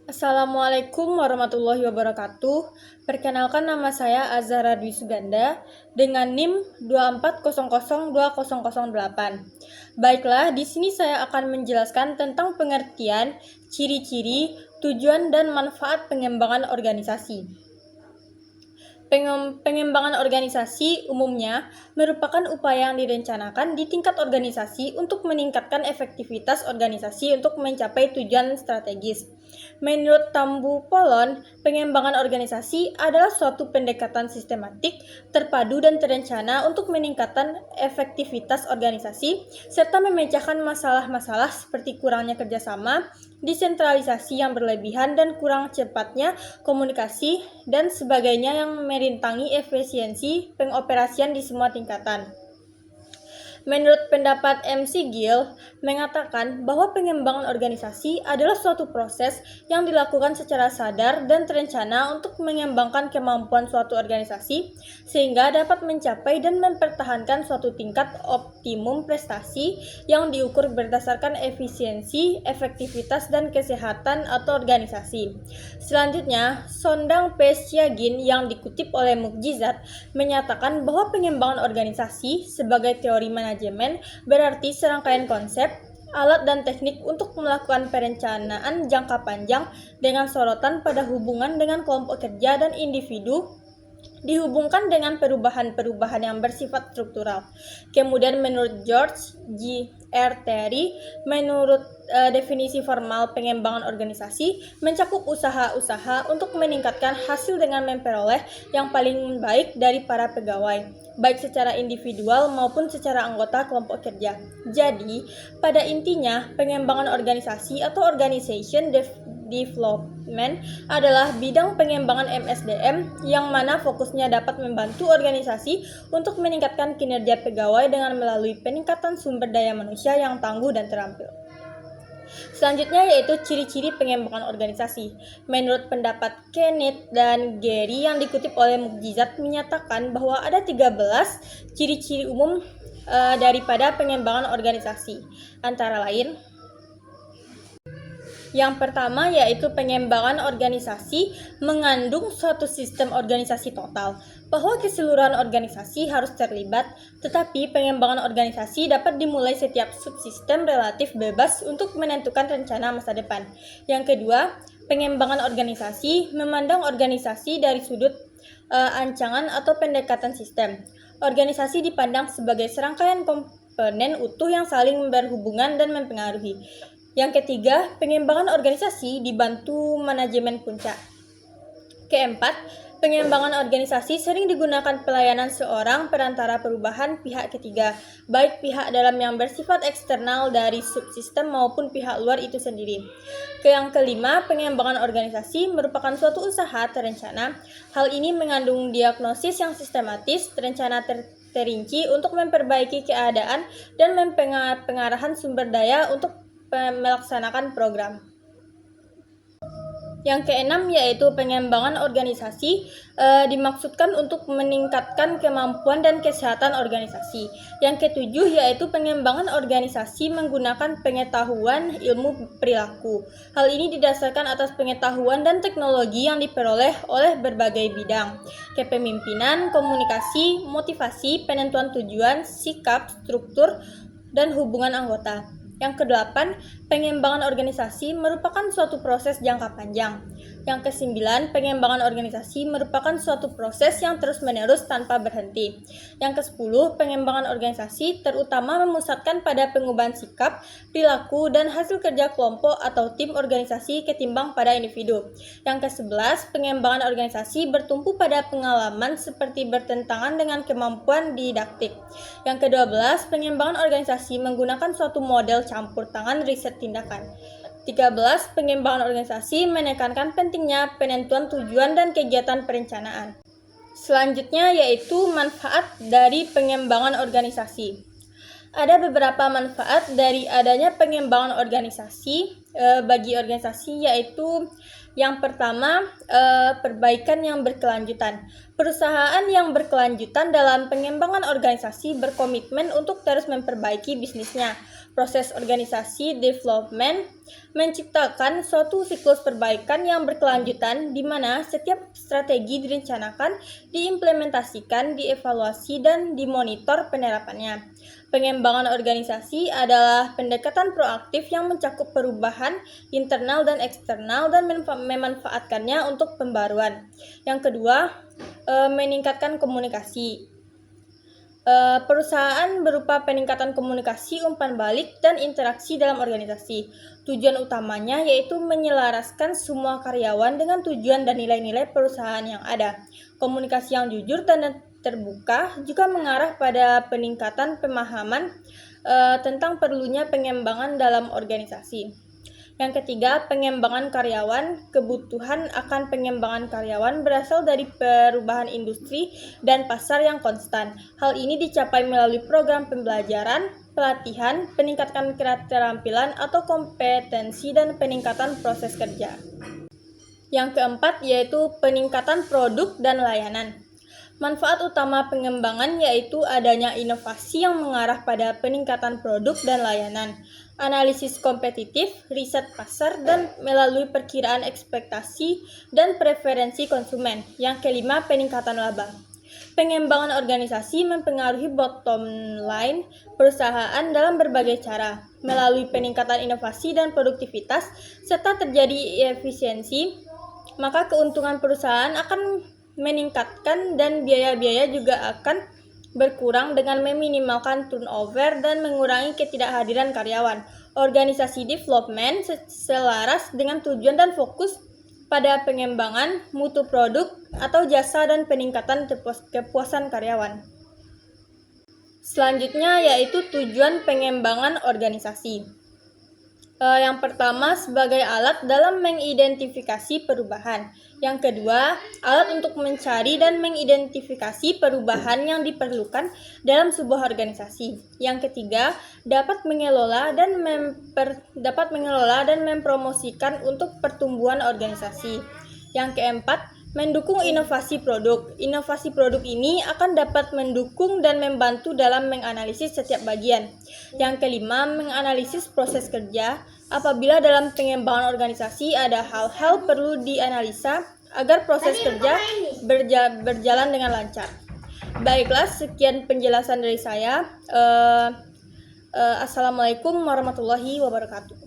Assalamualaikum warahmatullahi wabarakatuh. Perkenalkan, nama saya Azhara Dwi Suganda dengan NIM 240020008. Baiklah, di sini saya akan menjelaskan tentang pengertian, ciri-ciri, tujuan dan manfaat pengembangan organisasi. Pengembangan organisasi umumnya merupakan upaya yang direncanakan di tingkat organisasi untuk meningkatkan efektivitas organisasi untuk mencapai tujuan strategis. Menurut Tambu Polon, pengembangan organisasi adalah suatu pendekatan sistematik, terpadu dan terencana untuk meningkatkan efektivitas organisasi serta memecahkan masalah-masalah seperti kurangnya kerjasama, desentralisasi yang berlebihan dan kurang cepatnya komunikasi dan sebagainya yang merintangi efisiensi pengoperasian di semua tingkatan. Menurut pendapat MC Gill, mengatakan bahwa pengembangan organisasi adalah suatu proses yang dilakukan secara sadar dan terencana untuk mengembangkan kemampuan suatu organisasi sehingga dapat mencapai dan mempertahankan suatu tingkat optimum prestasi yang diukur berdasarkan efisiensi, efektivitas, dan kesehatan atau organisasi. Selanjutnya, Sondang P. Siagin yang dikutip oleh Mukjizat menyatakan bahwa pengembangan organisasi sebagai teori manajemen berarti serangkaian konsep, alat dan teknik untuk melakukan perencanaan jangka panjang dengan sorotan pada hubungan dengan kelompok kerja dan individu dihubungkan dengan perubahan-perubahan yang bersifat struktural. Kemudian menurut George G. R. Terry, menurut definisi formal pengembangan organisasi mencakup usaha-usaha untuk meningkatkan hasil dengan memperoleh yang paling baik dari para pegawai, baik secara individual maupun secara anggota kelompok kerja. Jadi, pada intinya, pengembangan organisasi atau organization development adalah bidang pengembangan MSDM yang mana fokusnya dapat membantu organisasi untuk meningkatkan kinerja pegawai dengan melalui peningkatan sumber daya manusia yang tangguh dan terampil. Selanjutnya yaitu ciri-ciri pengembangan organisasi. Menurut pendapat Kenneth dan Gary yang dikutip oleh Mukjizat menyatakan bahwa ada 13 ciri-ciri umum daripada pengembangan organisasi. Antara lain, yang pertama yaitu pengembangan organisasi mengandung suatu sistem organisasi total, bahwa keseluruhan organisasi harus terlibat, tetapi pengembangan organisasi dapat dimulai setiap subsistem relatif bebas untuk menentukan rencana masa depan. Yang kedua, pengembangan organisasi memandang organisasi dari sudut ancangan atau pendekatan sistem. Organisasi dipandang sebagai serangkaian komponen utuh yang saling berhubungan dan mempengaruhi. Yang ketiga, pengembangan organisasi dibantu manajemen puncak. Keempat, pengembangan organisasi sering digunakan pelayanan seorang perantara perubahan pihak ketiga, baik pihak dalam yang bersifat eksternal dari subsistem maupun pihak luar itu sendiri. Yang kelima, pengembangan organisasi merupakan suatu usaha terencana. Hal ini mengandung diagnosis yang sistematis, rencana terinci untuk memperbaiki keadaan dan pengarahan sumber daya untuk melaksanakan program. Yang keenam yaitu pengembangan organisasi dimaksudkan untuk meningkatkan kemampuan dan kesehatan organisasi. Yang ketujuh yaitu pengembangan organisasi menggunakan pengetahuan ilmu perilaku. Hal ini didasarkan atas pengetahuan dan teknologi yang diperoleh oleh berbagai bidang, kepemimpinan, komunikasi, motivasi, penentuan tujuan, sikap, struktur, dan hubungan anggota. Yang kedelapan, pengembangan organisasi merupakan suatu proses jangka panjang. Yang kesembilan, pengembangan organisasi merupakan suatu proses yang terus-menerus tanpa berhenti. Yang kesepuluh, pengembangan organisasi terutama memusatkan pada pengubahan sikap, perilaku, dan hasil kerja kelompok atau tim organisasi ketimbang pada individu. Yang kesebelas, pengembangan organisasi bertumpu pada pengalaman seperti bertentangan dengan kemampuan didaktik. Yang kedua belas, pengembangan organisasi menggunakan suatu model campur tangan riset tindakan. 13. Pengembangan organisasi menekankan pentingnya penentuan tujuan dan kegiatan perencanaan. Selanjutnya yaitu manfaat dari pengembangan organisasi. Ada beberapa manfaat dari adanya pengembangan organisasi bagi organisasi, yaitu yang pertama, perbaikan yang berkelanjutan. Perusahaan yang berkelanjutan dalam pengembangan organisasi berkomitmen untuk terus memperbaiki bisnisnya. Proses organisasi development menciptakan suatu siklus perbaikan yang berkelanjutan di mana setiap strategi direncanakan, diimplementasikan, dievaluasi, dan dimonitor penerapannya. Pengembangan organisasi adalah pendekatan proaktif yang mencakup perubahan internal dan eksternal dan memanfaatkannya untuk pembaruan. Yang kedua, meningkatkan komunikasi. Perusahaan berupa peningkatan komunikasi, umpan balik, dan interaksi dalam organisasi. Tujuan utamanya yaitu menyelaraskan semua karyawan dengan tujuan dan nilai-nilai perusahaan yang ada. Komunikasi yang jujur dan terbuka juga mengarah pada peningkatan pemahaman tentang perlunya pengembangan dalam organisasi. Yang ketiga, pengembangan karyawan. Kebutuhan akan pengembangan karyawan berasal dari perubahan industri dan pasar yang konstan. Hal ini dicapai melalui program pembelajaran, pelatihan, peningkatan keterampilan atau kompetensi, dan peningkatan proses kerja. Yang keempat yaitu peningkatan produk dan layanan. Manfaat utama pengembangan yaitu adanya inovasi yang mengarah pada peningkatan produk dan layanan, analisis kompetitif, riset pasar, dan melalui perkiraan ekspektasi dan preferensi konsumen. Yang kelima, peningkatan laba. Pengembangan organisasi mempengaruhi bottom line perusahaan dalam berbagai cara, melalui peningkatan inovasi dan produktivitas, serta terjadi efisiensi, maka keuntungan perusahaan akan meningkatkan dan biaya-biaya juga akan berkurang dengan meminimalkan turnover dan mengurangi ketidakhadiran karyawan. Organisasi development selaras dengan tujuan dan fokus pada pengembangan mutu produk atau jasa dan peningkatan kepuasan karyawan. Selanjutnya yaitu tujuan pengembangan organisasi. Yang pertama, sebagai alat dalam mengidentifikasi perubahan. Yang kedua, alat untuk mencari dan mengidentifikasi perubahan yang diperlukan dalam sebuah organisasi. Yang ketiga, dapat mengelola dan mempromosikan untuk pertumbuhan organisasi. Yang keempat, mendukung inovasi produk. Inovasi produk ini akan dapat mendukung dan membantu dalam menganalisis setiap bagian. Yang kelima, menganalisis proses kerja. Apabila dalam pengembangan organisasi ada hal-hal perlu dianalisa agar proses kerja berjalan dengan lancar. Baiklah, sekian penjelasan dari saya. Assalamualaikum warahmatullahi wabarakatuh.